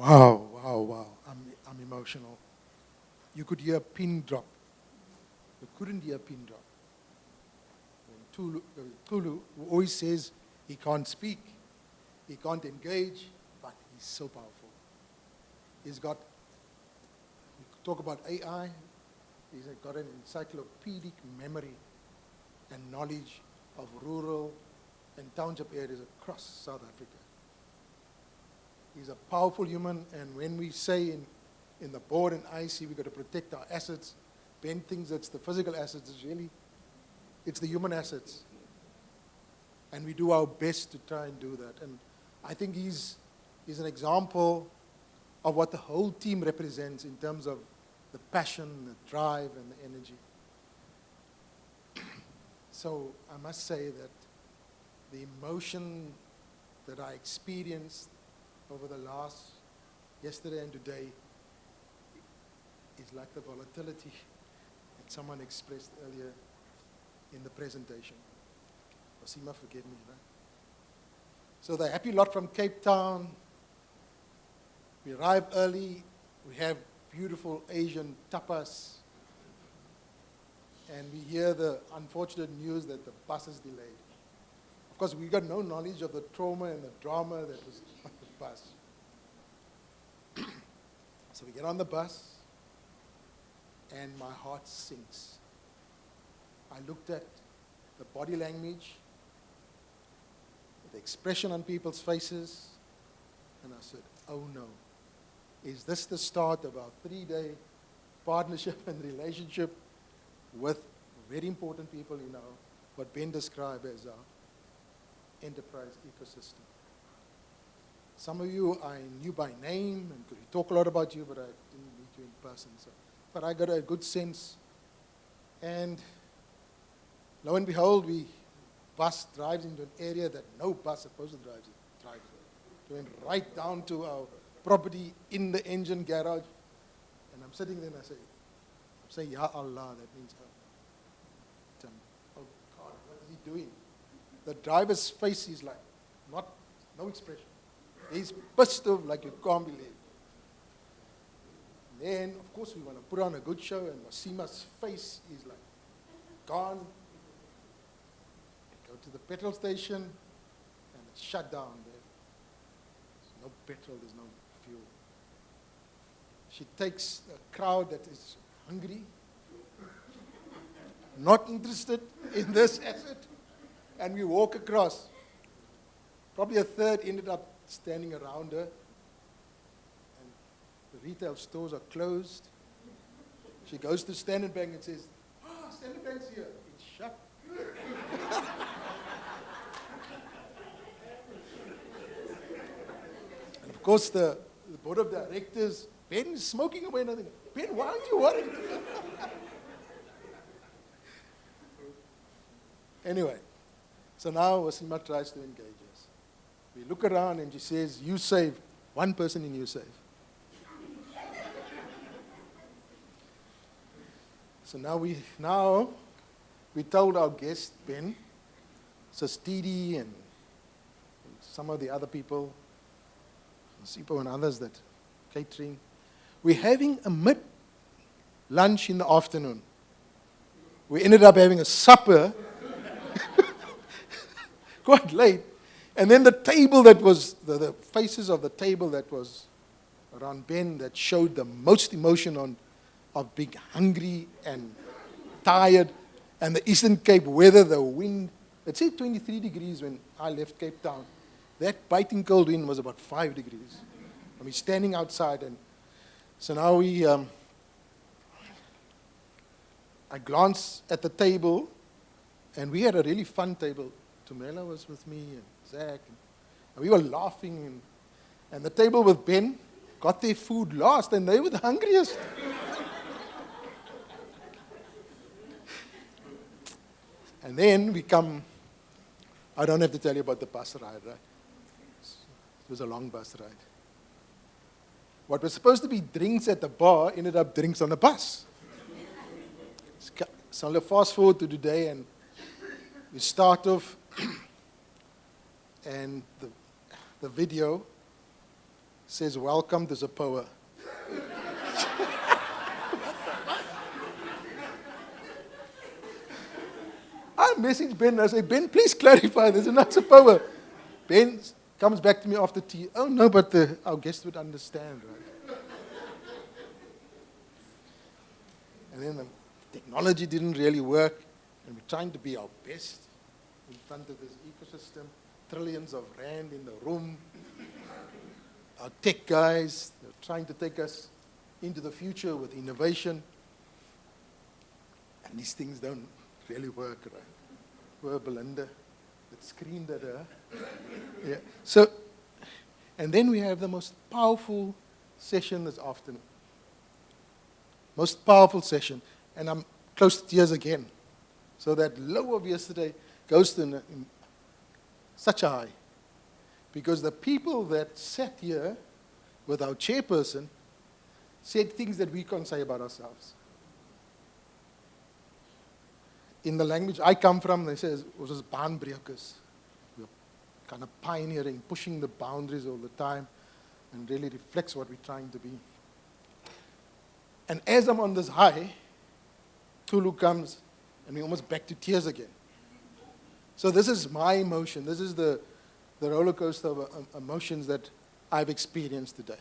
Wow, wow, wow. I'm emotional. You could hear a pin drop. You couldn't hear a pin drop. When Tulu, who always says he can't speak, he can't engage, but he's so powerful. He's got, we could talk about AI, he's got an encyclopedic memory and knowledge of rural and township areas across South Africa. He's a powerful human, and when we say in the board and IC we've got to protect our assets, Ben thinks it's the physical assets, it's the human assets. And we do our best to try and do that. And I think he's an example of what the whole team represents in terms of the passion, the drive, and the energy. So I must say that the emotion that I experienced over the yesterday and today, is like the volatility that someone expressed earlier in the presentation. Osima, forgive me. Right? So the happy lot from Cape Town, we arrive early, we have beautiful Asian tapas, and we hear the unfortunate news that the bus is delayed. Of course, we got no knowledge of the trauma and the drama that was on the bus. So we get on the bus, and my heart sinks. I looked at the body language, the expression on people's faces, and I said, oh no, is this the start of our 3-day partnership and relationship with very important people in our, what Ben described as our enterprise ecosystem? Some of you I knew by name, and could talk a lot about you, but I didn't meet you in person. So. But I got a good sense. And lo and behold, bus drives into an area that no bus is supposed to drive in. Went right down to our property in the engine garage. And I'm sitting there and I say, Ya Allah, that means, oh God, what is he doing? The driver's face is like, no expression. He's pissed off like you can't believe. And then, of course, we want to put on a good show, and Wasima's face is like gone. We go to the petrol station, and it's shut down there. There's no petrol, there's no fuel. She takes a crowd that is hungry, not interested in this asset, and we walk across. Probably a third ended up standing around her, and the retail stores are closed. She goes to Standard Bank and says, Standard Bank's here. It's shut. And of course, the board of directors, Ben is smoking away nothing. Ben, why aren't you worried? Anyway, so now Wasima tries to engage us. We look around and she says, you save one person in you save. So now we told our guest, Ben, Sastidi and some of the other people, Sipo and others that catering, we're having a mid-lunch in the afternoon. We ended up having a supper quite late. And then the table that was, the faces of the table that was around Ben that showed the most emotion of being hungry and tired, and the Eastern Cape weather, the wind, it said 23 degrees when I left Cape Town. That biting cold wind was about 5 degrees. And we're standing outside, and so now I glanced at the table, and we had a really fun table. Tumela was with me, and Zach, and we were laughing, and the table with Ben got their food last, and they were the hungriest. And then we come, I don't have to tell you about the bus ride, right? It was a long bus ride. What was supposed to be drinks at the bar ended up drinks on the bus. So let's fast forward to today, and we start off, and the video says, welcome to Zapoa. I message Ben and I say, Ben, please clarify, this is not Zapoa. Ben comes back to me after tea. Oh, no, but our guest would understand, right? And then the technology didn't really work, and we're trying to be our best in front of this ecosystem. Trillions of rand in the room. Our tech guys, they're trying to take us into the future with innovation. And these things don't really work, right? Poor Belinda that screamed at her. Yeah. So, and then we have the most powerful session this afternoon. Most powerful session. And I'm close to tears again. So that low of yesterday goes to in such a high. Because the people that sat here with our chairperson said things that we can't say about ourselves. In the language I come from, they say it was baanbrekers. We're kind of pioneering, pushing the boundaries all the time, and really reflects what we're trying to be. And as I'm on this high, Tulu comes, and we're almost back to tears again. So this is my emotion. This is the roller coaster of emotions that I've experienced today.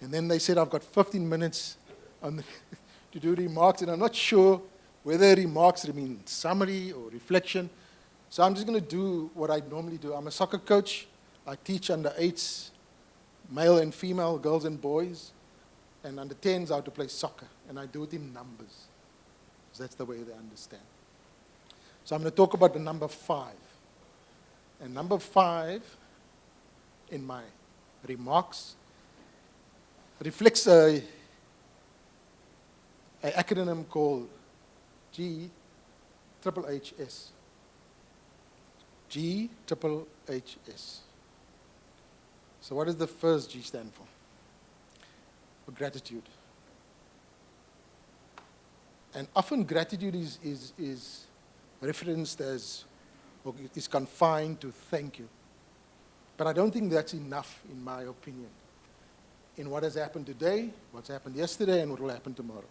And then they said, I've got 15 minutes to do remarks, and I'm not sure whether remarks mean summary or reflection. So I'm just going to do what I normally do. I'm a soccer coach. I teach under 8s, male and female, girls and boys, and under 10s how to play soccer. And I do it in numbers. So that's the way they understand. So I'm going to talk about the number 5. And number 5 in my remarks reflects an acronym called GHHS. GHHS. So what does the first G stand for? For gratitude. And often gratitude is referenced as, or is confined to thank you. But I don't think that's enough, in my opinion, in what has happened today, what's happened yesterday, and what will happen tomorrow.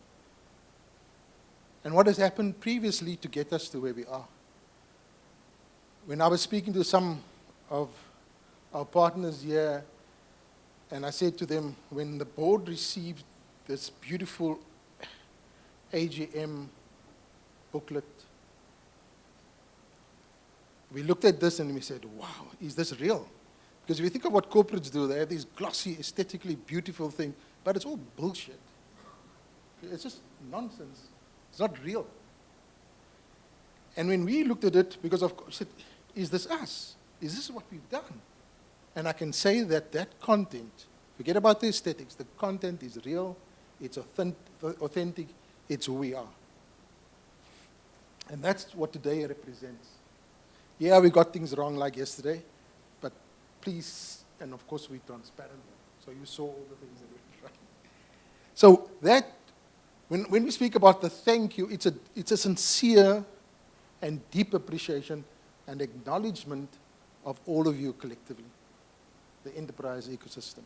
And what has happened previously to get us to where we are. When I was speaking to some of our partners here, and I said to them, when the board received this beautiful AGM booklet, we looked at this and we said, wow, is this real? Because if you think of what corporates do, they have these glossy, aesthetically beautiful things, but it's all bullshit. It's just nonsense. It's not real. And when we looked at it, because of course, said, is this us? Is this what we've done? And I can say that that content, forget about the aesthetics, the content is real, it's authentic, it's who we are. And that's what today represents. Yeah, we got things wrong like yesterday, but please, and of course we're transparent, so you saw all the things that went right. So that, when we speak about the thank you, it's a sincere and deep appreciation and acknowledgement of all of you collectively, the enterprise ecosystem.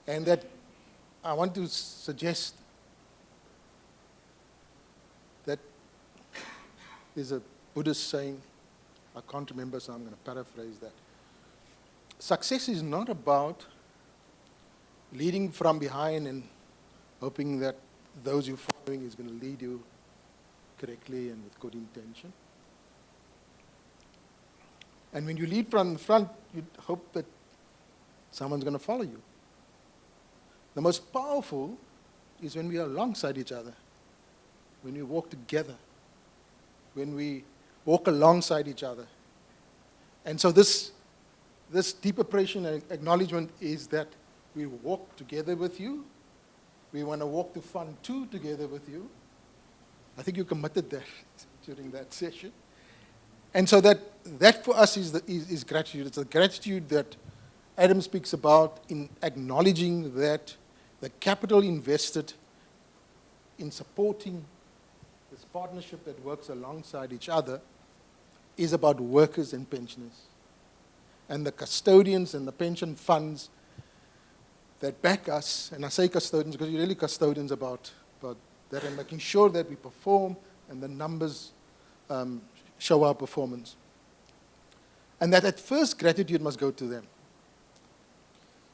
And that I want to suggest that there's a Buddhist saying, I can't remember, so I'm going to paraphrase that. Success is not about leading from behind and hoping that those you're following is going to lead you correctly and with good intention. And when you lead from the front, you hope that someone's going to follow you. The most powerful is when we are alongside each other, when we walk together, when we walk alongside each other. And so this deep appreciation and acknowledgement is that we walk together with you. We want to walk to Fund 2 together with you. I think you committed that during that session. And so that for us is gratitude. It's a gratitude that Adam speaks about in acknowledging that the capital invested in supporting this partnership that works alongside each other is about workers and pensioners, and the custodians and the pension funds that back us. And I say custodians because you're really custodians about that, and making sure that we perform and the numbers show our performance. And that at first gratitude must go to them.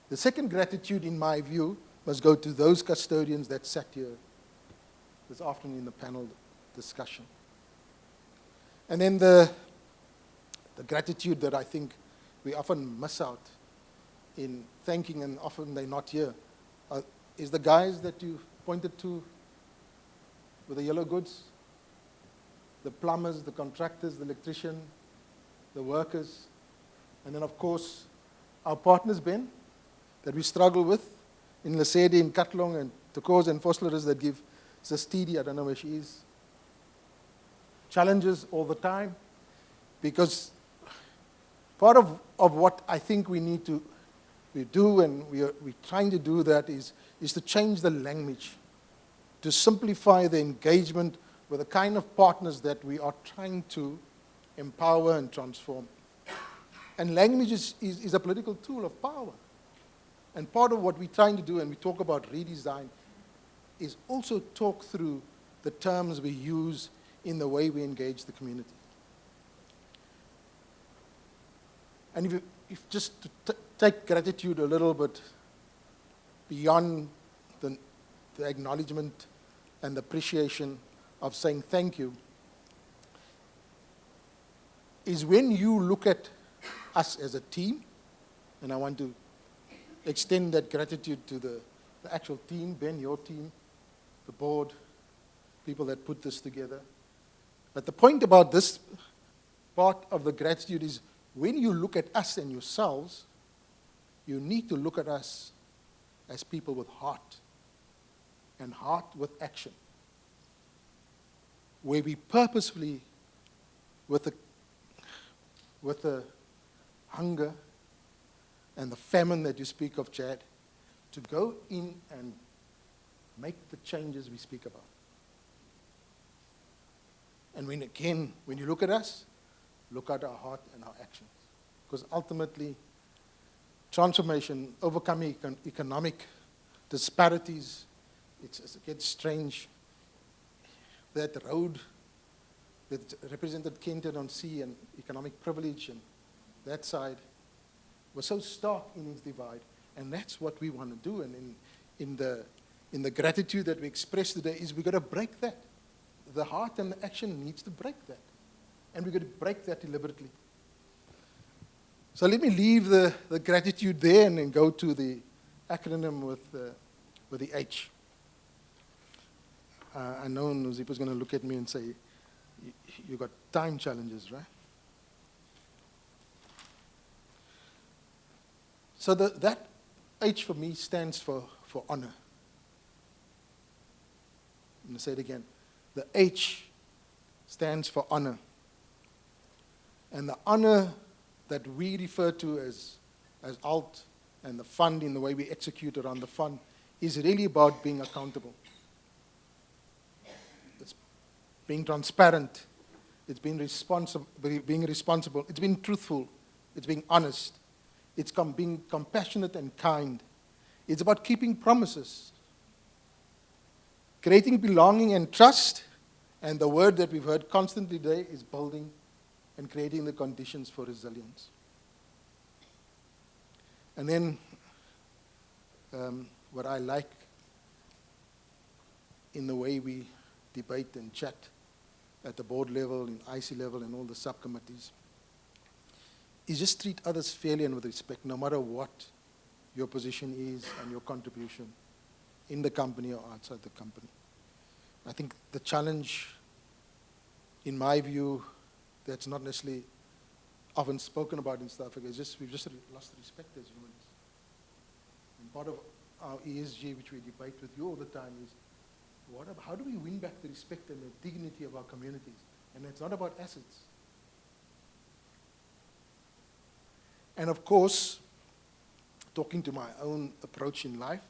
The second gratitude, in my view, must go to those custodians that sat here this afternoon in the panel discussion. And then the gratitude that I think we often miss out in thanking, and often they're not here, is the guys that you pointed to with the yellow goods, the plumbers, the contractors, the electrician, the workers, and then, of course, our partners, Ben, that we struggle with in Lesedi, in Katlong, and Tokos and Voslerus that give Sastidi, I don't know where she is, challenges all the time, because part of what I think we need to do, and we're trying to do that, is to change the language, to simplify the engagement with the kind of partners that we are trying to empower and transform. And language is a political tool of power. And part of what we're trying to do, and we talk about redesign, is also talk through the terms we use in the way we engage the community. And if just to take gratitude a little bit beyond the acknowledgement and the appreciation of saying thank you, is when you look at us as a team, and I want to extend that gratitude to the actual team, Ben, your team, the board, people that put this together. But the point about this part of the gratitude is when you look at us and yourselves, you need to look at us as people with heart, and heart with action, where we purposefully, with the hunger and the famine that you speak of, Chad, to go in and make the changes we speak about. And when you look at us, look at our heart and our actions. Because ultimately, transformation, overcoming economic disparities, it gets strange. That road that represented Kenton-on-Sea and economic privilege and that side was so stark in its divide. And that's what we want to do. And in the gratitude that we express today is we've got to break that. The heart and the action needs to break that. And we've got to break that deliberately. So let me leave the gratitude there and then go to the acronym with the H. I know Nuzipa's going to look at me and say, you got time challenges, right? So that H for me stands for honor. I'm going to say it again. The H stands for honor. And the honor that we refer to as ALT and the fund, in the way we execute around the fund, is really about being accountable. It's being transparent. It's being responsible. It's being truthful. It's being honest. It's being compassionate and kind. It's about keeping promises, creating belonging and trust, and the word that we've heard constantly today is building and creating the conditions for resilience. And then what I like in the way we debate and chat at the board level, in IC level, and all the subcommittees, is just treat others fairly and with respect, no matter what your position is and your contribution in the company or outside the company. I think the challenge, in my view, that's not necessarily often spoken about in South Africa, is just we've just lost respect as humans. And part of our ESG, which we debate with you all the time, is how do we win back the respect and the dignity of our communities? And it's not about assets. And of course, talking to my own approach in life,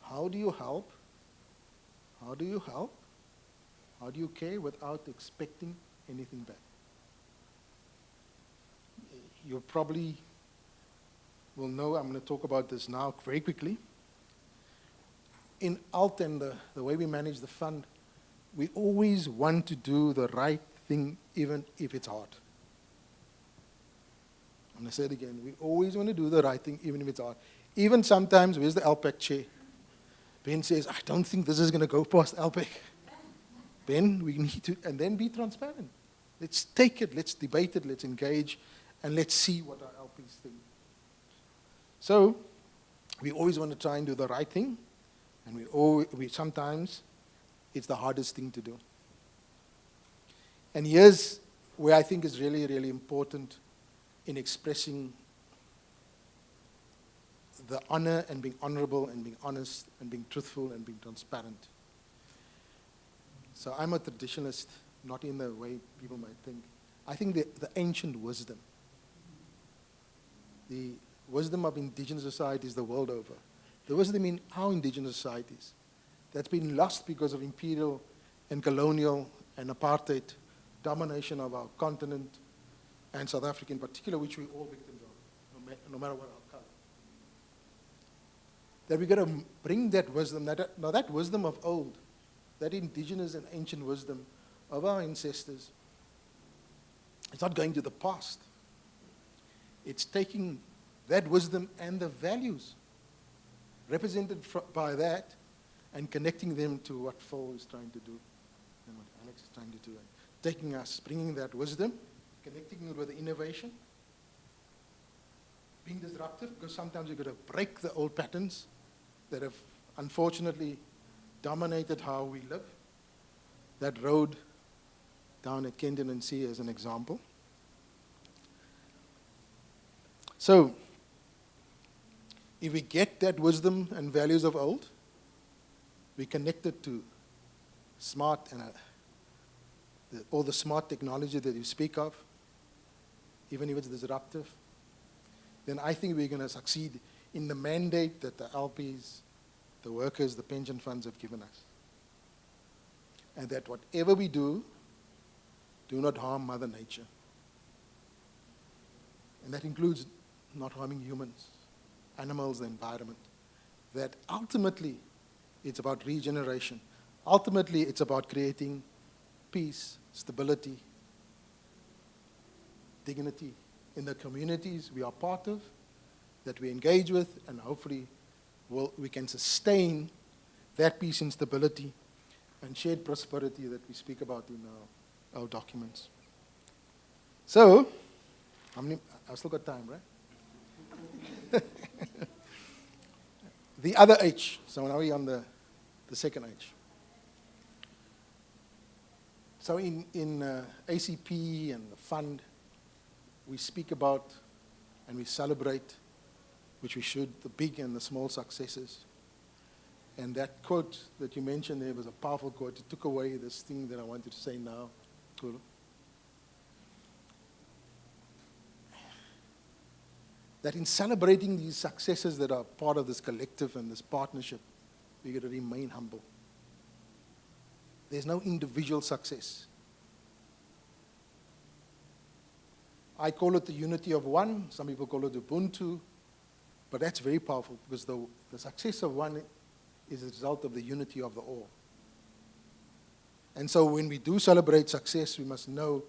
how do you help? How do you help? How do you care without expecting anything back? you probably will know, I'm going to talk about this now very quickly. In ALT and the way we manage the fund, we always want to do the right thing even if it's hard. I'm going to say it again. We always want to do the right thing even if it's hard. Even sometimes, where's the LPAC chair? Ben says, I don't think this is going to go past LPAC. Ben, we need to, and then be transparent. Let's take it, let's debate it, let's engage, and let's see what our LPs think. So, we always want to try and do the right thing, and we sometimes, it's the hardest thing to do. And here's where I think is really, really important in expressing the honor and being honorable and being honest and being truthful and being transparent. So I'm a traditionalist, not in the way people might think. I think the ancient wisdom, the wisdom of indigenous societies the world over, the wisdom in our indigenous societies, that's been lost because of imperial and colonial and apartheid domination of our continent and South Africa in particular, which we're all victims of, no matter what our color. That we've got to bring that wisdom, that wisdom of old, that indigenous and ancient wisdom of our ancestors, it's not going to the past. It's taking that wisdom and the values represented by that and connecting them to what Phil is trying to do and what Alex is trying to do. Taking us, bringing that wisdom, connecting it with the innovation, being disruptive, because sometimes you've got to break the old patterns that have unfortunately dominated how we live. That road down at Kenton and Sea as an example. So, if we get that wisdom and values of old, we connect it to smart and all the smart technology that you speak of, even if it's disruptive, then I think we're going to succeed in the mandate that the LPs, the workers, the pension funds have given us. And that whatever we do not harm Mother Nature. And that includes not harming humans, animals, the environment. That ultimately, it's about regeneration. Ultimately, it's about creating peace, stability, dignity in the communities we are part of, that we engage with, and hopefully we can sustain that peace and stability and shared prosperity that we speak about in our documents. So, I've still got time, right? The other H. So now we're on the second H. So in ACP and the fund, we speak about and we celebrate, which we should, the big and the small successes. And that quote that you mentioned there was a powerful quote. It took away this thing that I wanted to say now. Cool. That in celebrating these successes that are part of this collective and this partnership, we've got to remain humble. There's no individual success. I call it the unity of one. Some people call it Ubuntu. But that's very powerful because the success of one is a result of the unity of the all. And so when we do celebrate success, we must know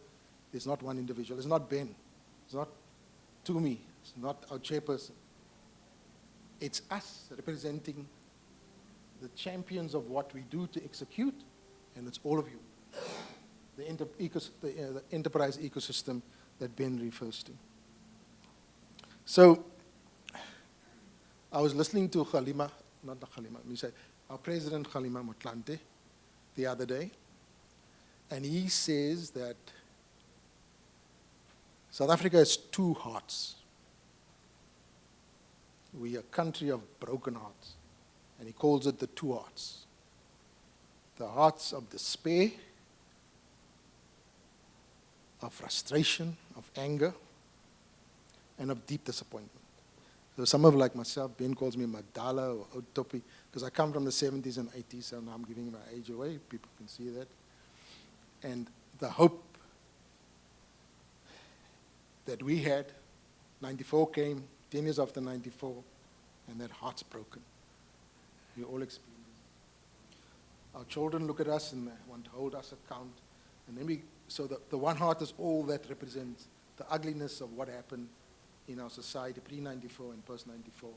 it's not one individual. It's not Ben. It's not Tumi. It's not our chairperson. It's us representing the champions of what we do to execute, and it's all of you. The enterprise ecosystem that Ben refers to. So, I was listening to our President Kgalema Motlanthe the other day, and he says that South Africa has two hearts. We are a country of broken hearts, and he calls it the two hearts. The hearts of despair, of frustration, of anger, and of deep disappointment. So some of like myself, Ben calls me Madala or Otopi, because I come from the 70s and 80s, so now I'm giving my age away. People can see that. And the hope that we had 94 came, 10 years after 94, and that heart's broken. We all experience it. Our children look at us and they want to hold us account. And then so the one heart is all that represents the ugliness of what happened in our society pre-94 and post-94.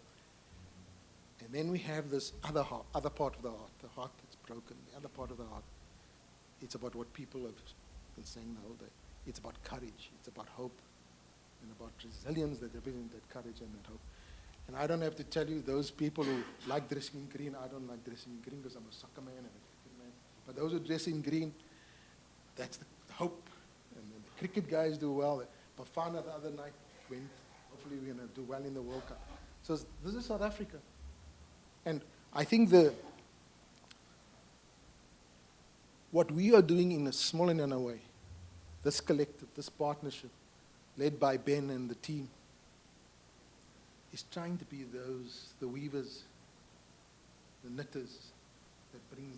And then we have this other part of the heart that's broken, the other part of the heart. It's about what people have been saying the whole day. It's about courage, it's about hope, and about resilience that represents that courage and that hope. And I don't have to tell you, those people who like dressing in green, I don't like dressing in green because I'm a soccer man and a cricket man. But those who dress in green, that's the hope. And the cricket guys do well. Bafana the other night went. Hopefully we're going to do well in the World Cup. So this is South Africa. And I think what we are doing in a small and in a way, this collective, this partnership, led by Ben and the team, is trying to be the weavers, the knitters, that brings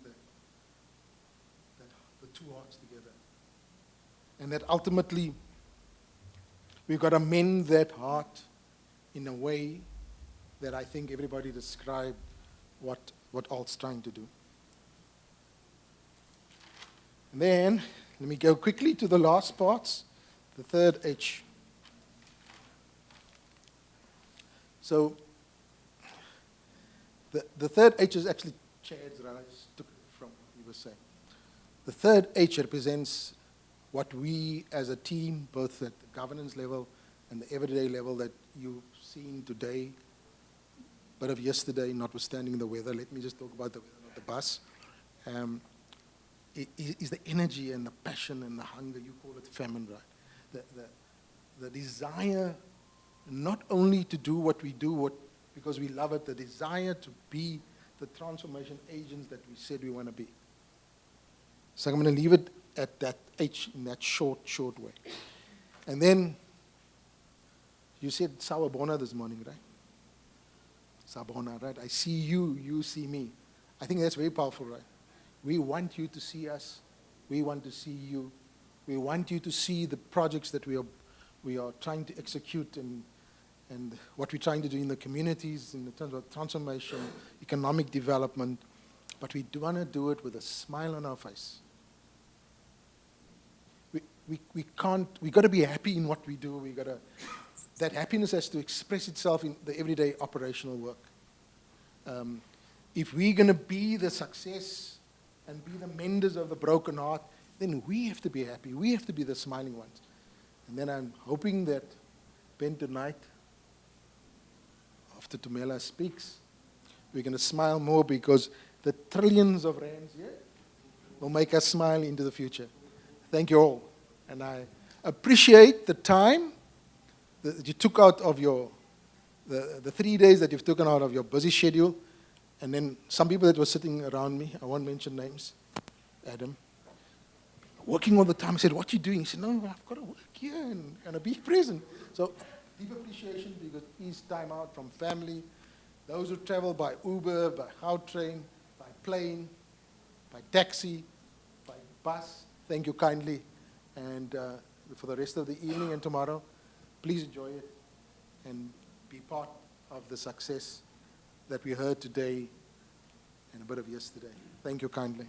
the two hearts together. And that ultimately, we've got to mend that heart in a way that I think everybody described what Alt's trying to do. And then, let me go quickly to the last parts, the third H. So, the third H is actually Chad's, right? I just took it from what he was saying. The third H represents what we as a team, both at the governance level and the everyday level that you've seen today, but of yesterday, notwithstanding the weather. Let me just talk about the weather, not the bus. Is the energy and the passion and the hunger, you call it famine, right? The desire not only to do what we do because we love it, the desire to be the transformation agents that we said we want to be. So I'm going to leave it at that H in that short way. And then, you said Sawubona this morning, right? Sawubona, right? I see you, you see me. I think that's very powerful, right? We want you to see us. We want to see you. We want you to see the projects that we are trying to execute and what we're trying to do in the communities in terms of transformation, economic development. But we do want to do it with a smile on our face. We got to be happy in what we do. That happiness has to express itself in the everyday operational work. If we're going to be the success and be the menders of the broken heart, then we have to be happy. We have to be the smiling ones. And then I'm hoping that Ben tonight, after Tumela speaks, we're going to smile more because the trillions of rands here will make us smile into the future. Thank you all. And I appreciate the time that you took out of the 3 days that you've taken out of your busy schedule. And then some people that were sitting around me, I won't mention names, Adam, working all the time. I said, what are you doing? He said, no, I've got to work here and be present. So deep appreciation because his time out from family, those who travel by Uber, by Gautrain, by plane, by taxi, by bus, thank you kindly. And for the rest of the evening and tomorrow, please enjoy it and be part of the success that we heard today and a bit of yesterday. Thank you kindly.